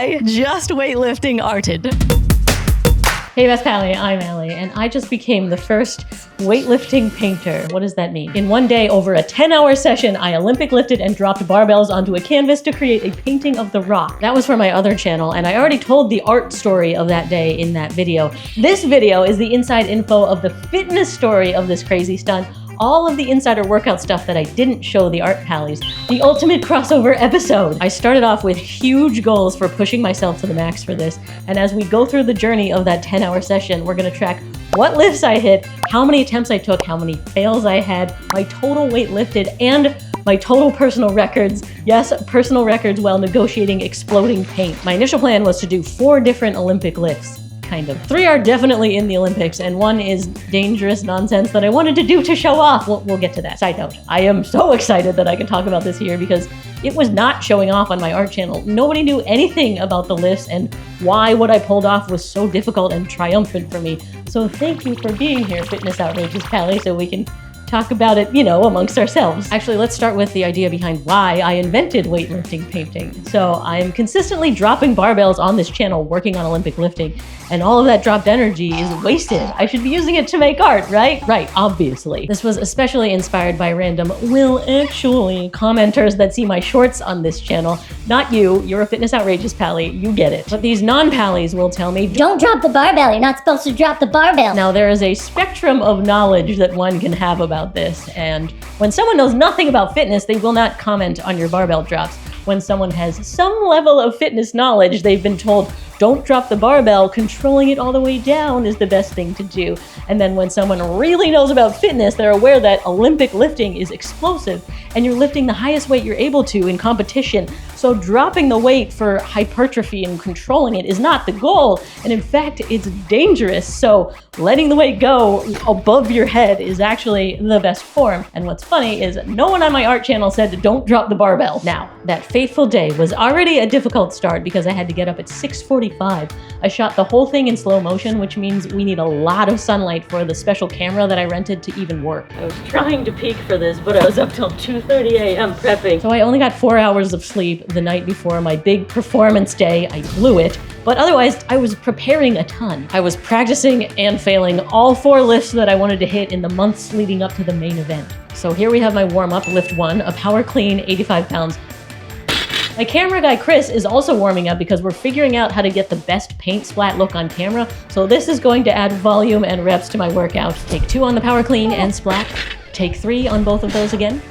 Hi, just weightlifting arted. Hey Best Pally, I'm Allie, and I just became the first weightlifting painter. What does that mean? In one day, over a 10-hour session, I Olympic lifted and dropped barbells onto a canvas to create a painting of The Rock. That was for my other channel, and I already told the art story of that day in that video. This video is the inside info of the fitness story of this crazy stunt. All of the insider workout stuff that I didn't show the art pallies. The ultimate crossover episode. I started off with huge goals for pushing myself to the max for this, and as we go through the journey of that 10-hour session, we're gonna track what lifts I hit, how many attempts I took, how many fails I had, my total weight lifted, and my total personal records. Yes, personal records while negotiating exploding paint. My initial plan was to do 4 different Olympic lifts. Kind of. 3 are definitely in the Olympics, and 1 is dangerous nonsense that I wanted to do to show off. We'll get to that. Side note, I am so excited that I can talk about this here because it was not showing off on my art channel. Nobody knew anything about the lifts and why what I pulled off was so difficult and triumphant for me. So thank you for being here, Fitness Outrageous Pally, so we can talk about it, you know, amongst ourselves. Actually, let's start with the idea behind why I invented weightlifting painting. So I'm consistently dropping barbells on this channel working on Olympic lifting, and all of that dropped energy is wasted. I should be using it to make art, right? Right, obviously. This was especially inspired by random actually commenters that see my shorts on this channel. Not you, you're a Fitness Outrageous Pally, you get it. But these non-pallies will tell me, don't drop the barbell, you're not supposed to drop the barbell. Now there is a spectrum of knowledge that one can have about this, and when someone knows nothing about fitness, they will not comment on your barbell drops. When someone has some level of fitness knowledge, they've been told, don't drop the barbell, controlling it all the way down is the best thing to do. And then when someone really knows about fitness, they're aware that Olympic lifting is explosive and you're lifting the highest weight you're able to in competition. So dropping the weight for hypertrophy and controlling it is not the goal. And in fact, it's dangerous. So letting the weight go above your head is actually the best form. And what's funny is no one on my art channel said don't drop the barbell. Now, that fateful day was already a difficult start because I had to get up at 6:45. I shot the whole thing in slow motion, which means we need a lot of sunlight for the special camera that I rented to even work. I was trying to peak for this, but I was up till 2:30 a.m. prepping. So I only got 4 hours of sleep the night before my big performance day. I blew it. But otherwise, I was preparing a ton. I was practicing and failing all 4 lifts that I wanted to hit in the months leading up to the main event. So here we have my warm-up, lift 1, a power clean, 85 pounds. My camera guy, Chris, is also warming up because we're figuring out how to get the best paint splat look on camera. So this is going to add volume and reps to my workout. Take 2 on the power clean and splat. Take 3 on both of those again.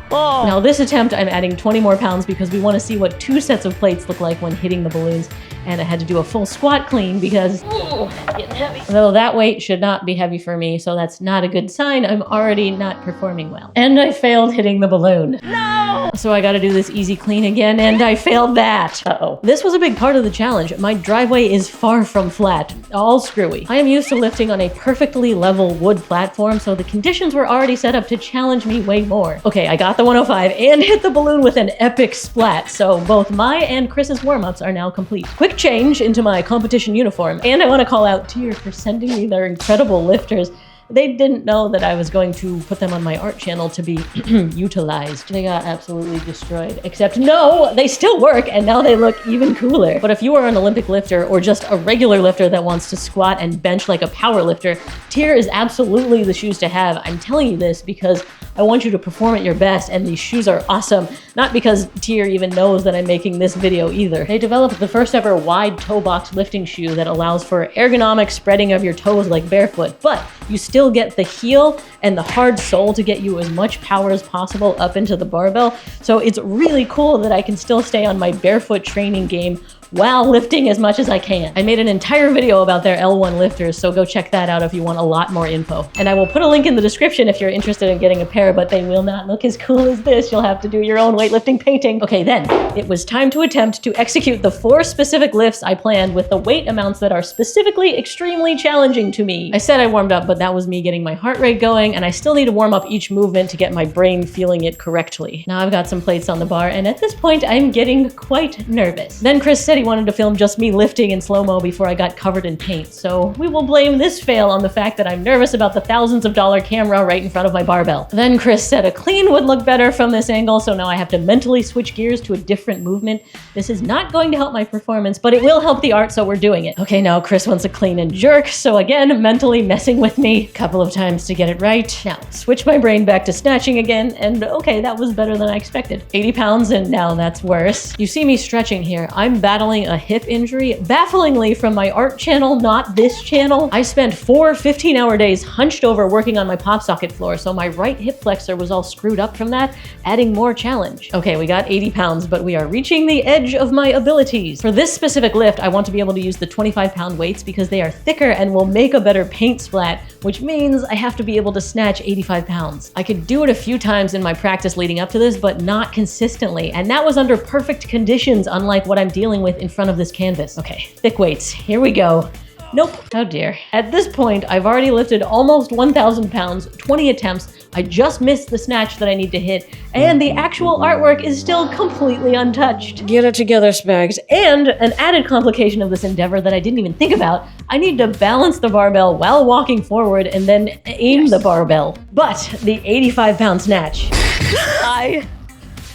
Now this attempt, I'm adding 20 more pounds because we want to see what 2 sets of plates look like when hitting the balloons. And I had to do a full squat clean because getting heavy. Though that weight should not be heavy for me, so that's not a good sign. I'm already not performing well. And I failed hitting the balloon. No! So I gotta do this easy clean again, and I failed that. Uh-oh. This was a big part of the challenge. My driveway is far from flat, all screwy. I am used to lifting on a perfectly level wood platform, so the conditions were already set up to challenge me way more. Okay, I got the 105 and hit the balloon with an epic splat, so both my and Chris's warm-ups are now complete. Quick change into my competition uniform, and I want to call out Tier for sending me their incredible lifters. They didn't know that I was going to put them on my art channel to be utilized. They got absolutely destroyed. Except no, they still work and now they look even cooler. But if you are an Olympic lifter or just a regular lifter that wants to squat and bench like a power lifter, Tier is absolutely the shoes to have. I'm telling you this because I want you to perform at your best, and these shoes are awesome. Not because Tier even knows that I'm making this video either. They developed the first ever wide toe box lifting shoe that allows for ergonomic spreading of your toes like barefoot, but you still get the heel and the hard sole to get you as much power as possible up into the barbell. So it's really cool that I can still stay on my barefoot training game while lifting as much as I can. I made an entire video about their L1 lifters, so go check that out if you want a lot more info. And I will put a link in the description if you're interested in getting a pair, but they will not look as cool as this. You'll have to do your own weightlifting painting. Okay, then, it was time to attempt to execute the 4 specific lifts I planned with the weight amounts that are specifically extremely challenging to me. I said I warmed up, but that was me getting my heart rate going. going, and I still need to warm up each movement to get my brain feeling it correctly. Now I've got some plates on the bar, and at this point, I'm getting quite nervous. Then Chris said he wanted to film just me lifting in slow-mo before I got covered in paint, so we will blame this fail on the fact that I'm nervous about the thousands of dollar camera right in front of my barbell. Then Chris said a clean would look better from this angle, so now I have to mentally switch gears to a different movement. This is not going to help my performance, but it will help the art, so we're doing it. Okay, now Chris wants a clean and jerk, so again, mentally messing with me a couple of times to get it right. Now, switch my brain back to snatching again, and okay, that was better than I expected. 80 pounds, and now that's worse. You see me stretching here. I'm battling a hip injury, bafflingly from my art channel, not this channel. I spent 4 15-hour days hunched over working on my pop socket floor, so my right hip flexor was all screwed up from that, adding more challenge. Okay, we got 80 pounds, but we are reaching the edge of my abilities. For this specific lift, I want to be able to use the 25-pound weights because they are thicker and will make a better paint splat, which means I have to be able to snatch 85 pounds. I could do it a few times in my practice leading up to this, but not consistently, and that was under perfect conditions, unlike what I'm dealing with in front of this canvas. Okay, thick weights, here we go. Nope. Oh dear. At this point, I've already lifted almost 1,000 pounds, 20 attempts. I just missed the snatch that I need to hit, and the actual artwork is still completely untouched. Get it together, Spags. And an added complication of this endeavor that I didn't even think about, I need to balance the barbell while walking forward and then aim the barbell. But the 85-pound snatch I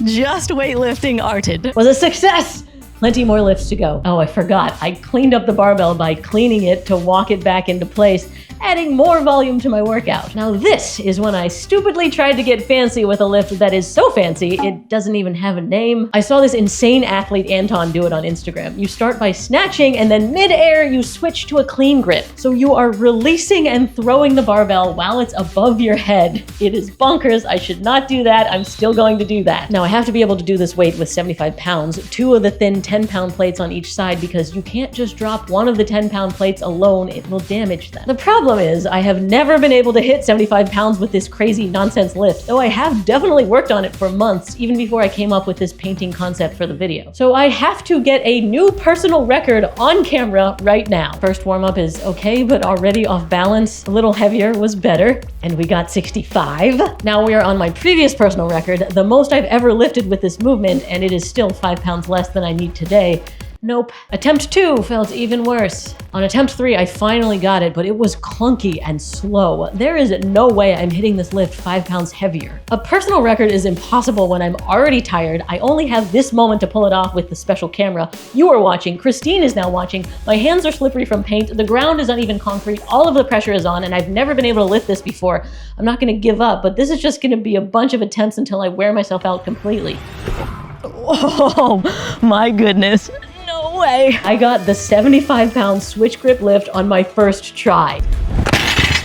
just weightlifting arted. was a success! Plenty more lifts to go. Oh, I forgot. I cleaned up the barbell by cleaning it to walk it back into place, adding more volume to my workout. Now this is when I stupidly tried to get fancy with a lift that is so fancy, it doesn't even have a name. I saw this insane athlete Anton do it on Instagram. You start by snatching and then mid-air you switch to a clean grip. So you are releasing and throwing the barbell while it's above your head. It is bonkers. I should not do that. I'm still going to do that. Now I have to be able to do this weight with 75 pounds, 2 of the thin 10-pound plates on each side because you can't just drop one of the 10-pound plates alone. It will damage them. The problem is I have never been able to hit 75 pounds with this crazy nonsense lift, though I have definitely worked on it for months, even before I came up with this painting concept for the video. So I have to get a new personal record on camera right now. First warm-up is okay, but already off balance. A little heavier was better, and we got 65. Now we are on my previous personal record, the most I've ever lifted with this movement, and it is still 5 pounds less than I need today. Nope. Attempt 2 felt even worse. On attempt 3, I finally got it, but it was clunky and slow. There is no way I'm hitting this lift 5 pounds heavier. A personal record is impossible when I'm already tired. I only have this moment to pull it off with the special camera. You are watching. Christine is now watching. My hands are slippery from paint. The ground is uneven concrete. All of the pressure is on, and I've never been able to lift this before. I'm not going to give up, but this is just going to be a bunch of attempts until I wear myself out completely. Oh my goodness. No way. I got the 75-pound switch grip lift on my first try.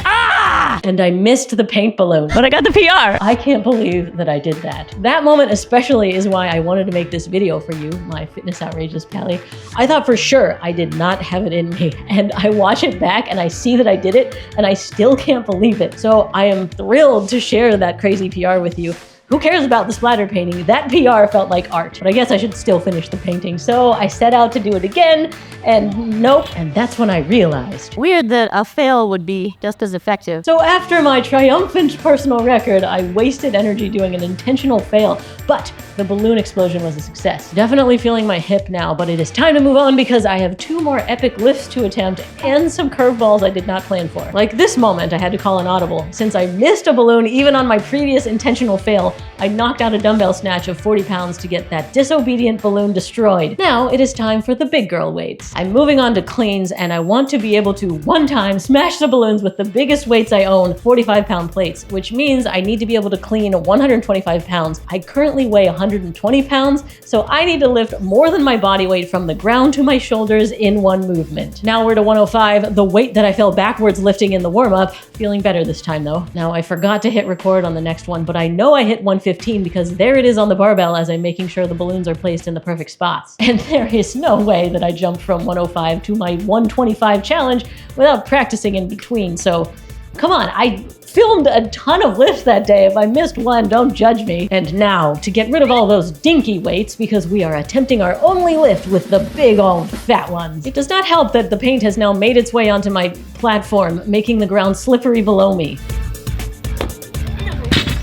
Ah! And I missed the paint balloon. But I got the PR. I can't believe that I did that. That moment especially is why I wanted to make this video for you, my fitness outrageous pally. I thought for sure I did not have it in me, and I watch it back and I see that I did it, and I still can't believe it. So I am thrilled to share that crazy PR with you. Who cares about the splatter painting? That PR felt like art, but I guess I should still finish the painting. So I set out to do it again, and nope. And that's when I realized. Weird that a fail would be just as effective. So after my triumphant personal record, I wasted energy doing an intentional fail, but the balloon explosion was a success. Definitely feeling my hip now, but it is time to move on because I have 2 more epic lifts to attempt and some curveballs I did not plan for. Like this moment, I had to call an audible. Since I missed a balloon even on my previous intentional fail, I knocked out a dumbbell snatch of 40 pounds to get that disobedient balloon destroyed. Now it is time for the big girl weights. I'm moving on to cleans, and I want to be able to one time smash the balloons with the biggest weights I own, 45-pound plates, which means I need to be able to clean 125 pounds. I currently weigh 120 pounds, so I need to lift more than my body weight from the ground to my shoulders in one movement. Now we're to 105, the weight that I fell backwards lifting in the warm-up. Feeling better this time though. Now I forgot to hit record on the next one, but I know I hit 115 because there it is on the barbell as I'm making sure the balloons are placed in the perfect spots. And there is no way that I jumped from 105 to my 125 challenge without practicing in between, so come on, I filmed a ton of lifts that day. If I missed one, don't judge me. And now, to get rid of all those dinky weights, because we are attempting our only lift with the big old fat ones. It does not help that the paint has now made its way onto my platform, making the ground slippery below me.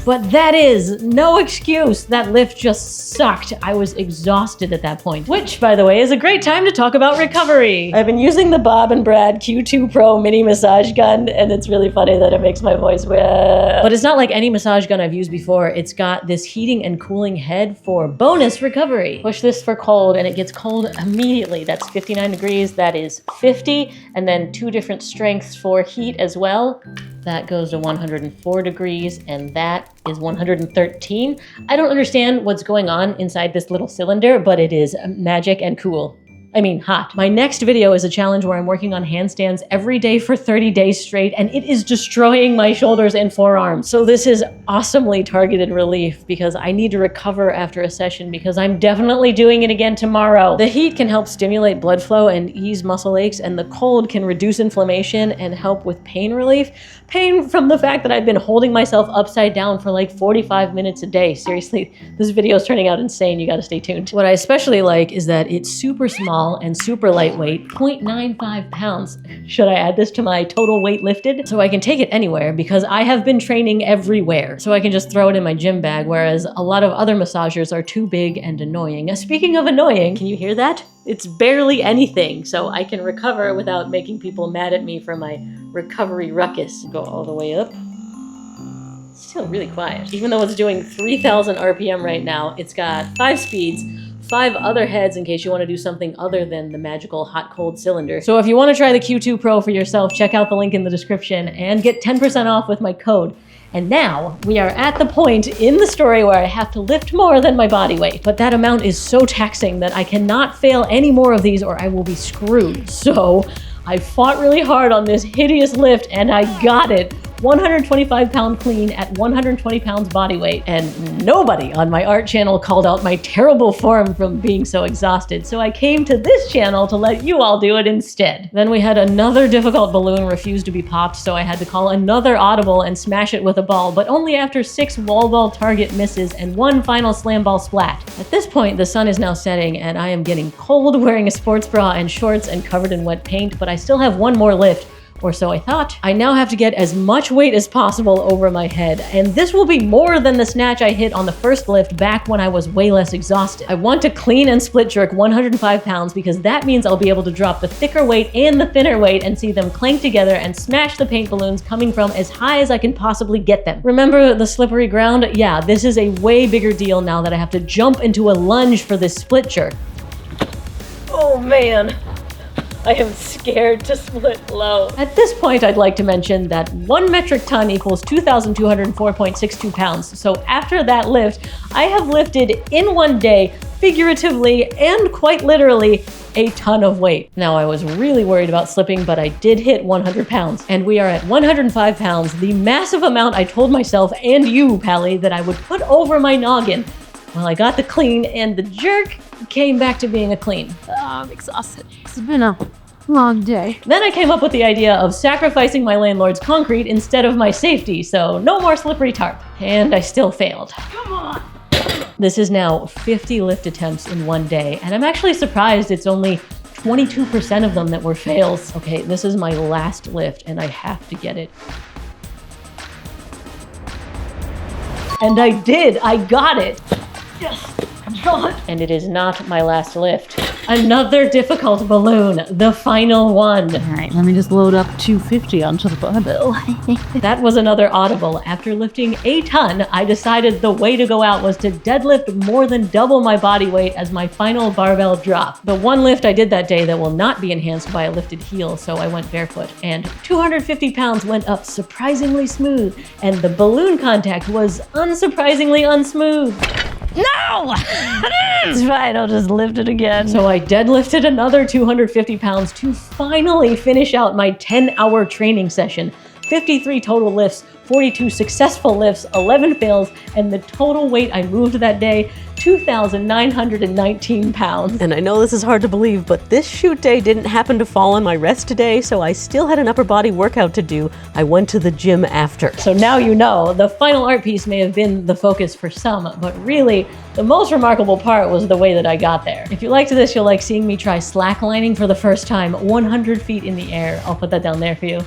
But that is no excuse. That lift just sucked. I was exhausted at that point. Which, by the way, is a great time to talk about recovery. I've been using the Bob and Brad Q2 Pro mini massage gun, and it's really funny that it makes my voice wah. But it's not like any massage gun I've used before. It's got this heating and cooling head for bonus recovery. Push this for cold, and it gets cold immediately. That's 59 degrees, that is 50, and then 2 different strengths for heat as well. That goes to 104 degrees, and that is 113. I don't understand what's going on inside this little cylinder, but it is magic and cool. I mean, hot. My next video is a challenge where I'm working on handstands every day for 30 days straight, and it is destroying my shoulders and forearms. So this is awesomely targeted relief because I need to recover after a session because I'm definitely doing it again tomorrow. The heat can help stimulate blood flow and ease muscle aches, and the cold can reduce inflammation and help with pain relief. Pain from the fact that I've been holding myself upside down for like 45 minutes a day. Seriously, this video is turning out insane. You gotta stay tuned. What I especially like is that it's super small and super lightweight, 0.95 pounds. Should I add this to my total weight lifted? So I can take it anywhere because I have been training everywhere. So I can just throw it in my gym bag, whereas a lot of other massagers are too big and annoying. Speaking of annoying, can you hear that? It's barely anything, so I can recover without making people mad at me for my recovery ruckus. Go all the way up. Still really quiet. Even though it's doing 3,000 RPM right now, it's got 5 speeds, 5 other heads in case you want to do something other than the magical hot-cold cylinder. So if you want to try the Q2 Pro for yourself, check out the link in the description and get 10% off with my code. And now we are at the point in the story where I have to lift more than my body weight. But that amount is so taxing that I cannot fail any more of these or I will be screwed. So I fought really hard on this hideous lift and I got it. 125 pound clean at 120 pounds body weight, and nobody on my art channel called out my terrible form from being so exhausted, so I came to this channel to let you all do it instead. Then we had another difficult balloon refuse to be popped, so I had to call another audible and smash it with a ball, but only after 6 wall ball target misses and 1 final slam ball splat. At this point, the sun is now setting and I am getting cold wearing a sports bra and shorts and covered in wet paint, but I still have 1 more lift. Or so I thought. I now have to get as much weight as possible over my head, and this will be more than the snatch I hit on the first lift back when I was way less exhausted. I want to clean and split jerk 105 pounds because that means I'll be able to drop the thicker weight and the thinner weight and see them clank together and smash the paint balloons coming from as high as I can possibly get them. Remember the slippery ground? Yeah, this is a way bigger deal now that I have to jump into a lunge for this split jerk. Oh man. I am scared to split low. At this point, I'd like to mention that 1 metric ton equals 2,204.62 pounds. So after that lift, I have lifted in one day, figuratively and quite literally, a ton of weight. Now, I was really worried about slipping, but I did hit 100 pounds. And we are at 105 pounds, the massive amount I told myself and you, Pally, that I would put over my noggin. Well, I got the clean, and the jerk came back to being a clean. I'm exhausted. It's been a long day. Then I came up with the idea of sacrificing my landlord's concrete instead of my safety, so no more slippery tarp. And I still failed. Come on! This is now 50 lift attempts in one day, and I'm actually surprised it's only 22% of them that were fails. Okay, this is my last lift, and I have to get it. And I did! I got it! Yes! God. And it is not my last lift. Another difficult balloon, the final one. All right, let me just load up 250 onto the barbell. That was another audible. After lifting a ton, I decided the way to go out was to deadlift more than double my body weight as my final barbell drop. The one lift I did that day that will not be enhanced by a lifted heel, so I went barefoot. And 250 pounds went up surprisingly smooth, and the balloon contact was unsurprisingly unsmooth. No! It's fine, I'll just lift it again. So I deadlifted another 250 pounds to finally finish out my 10-hour training session. 53 total lifts, 42 successful lifts, 11 fails, and the total weight I moved that day, 2,919 pounds. And I know this is hard to believe, but this shoot day didn't happen to fall on my rest day, so I still had an upper body workout to do. I went to the gym after. So now you know, the final art piece may have been the focus for some, but really, the most remarkable part was the way that I got there. If you liked this, you'll like seeing me try slacklining for the first time, 100 feet in the air. I'll put that down there for you.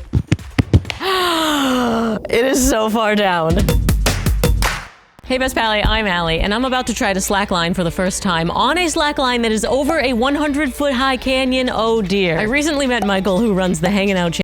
It is so far down. Hey Best Pally, I'm Allie, and I'm about to try to slackline for the first time on a slackline that is over a 100-foot high canyon. Oh dear. I recently met Michael, who runs the Hanging Out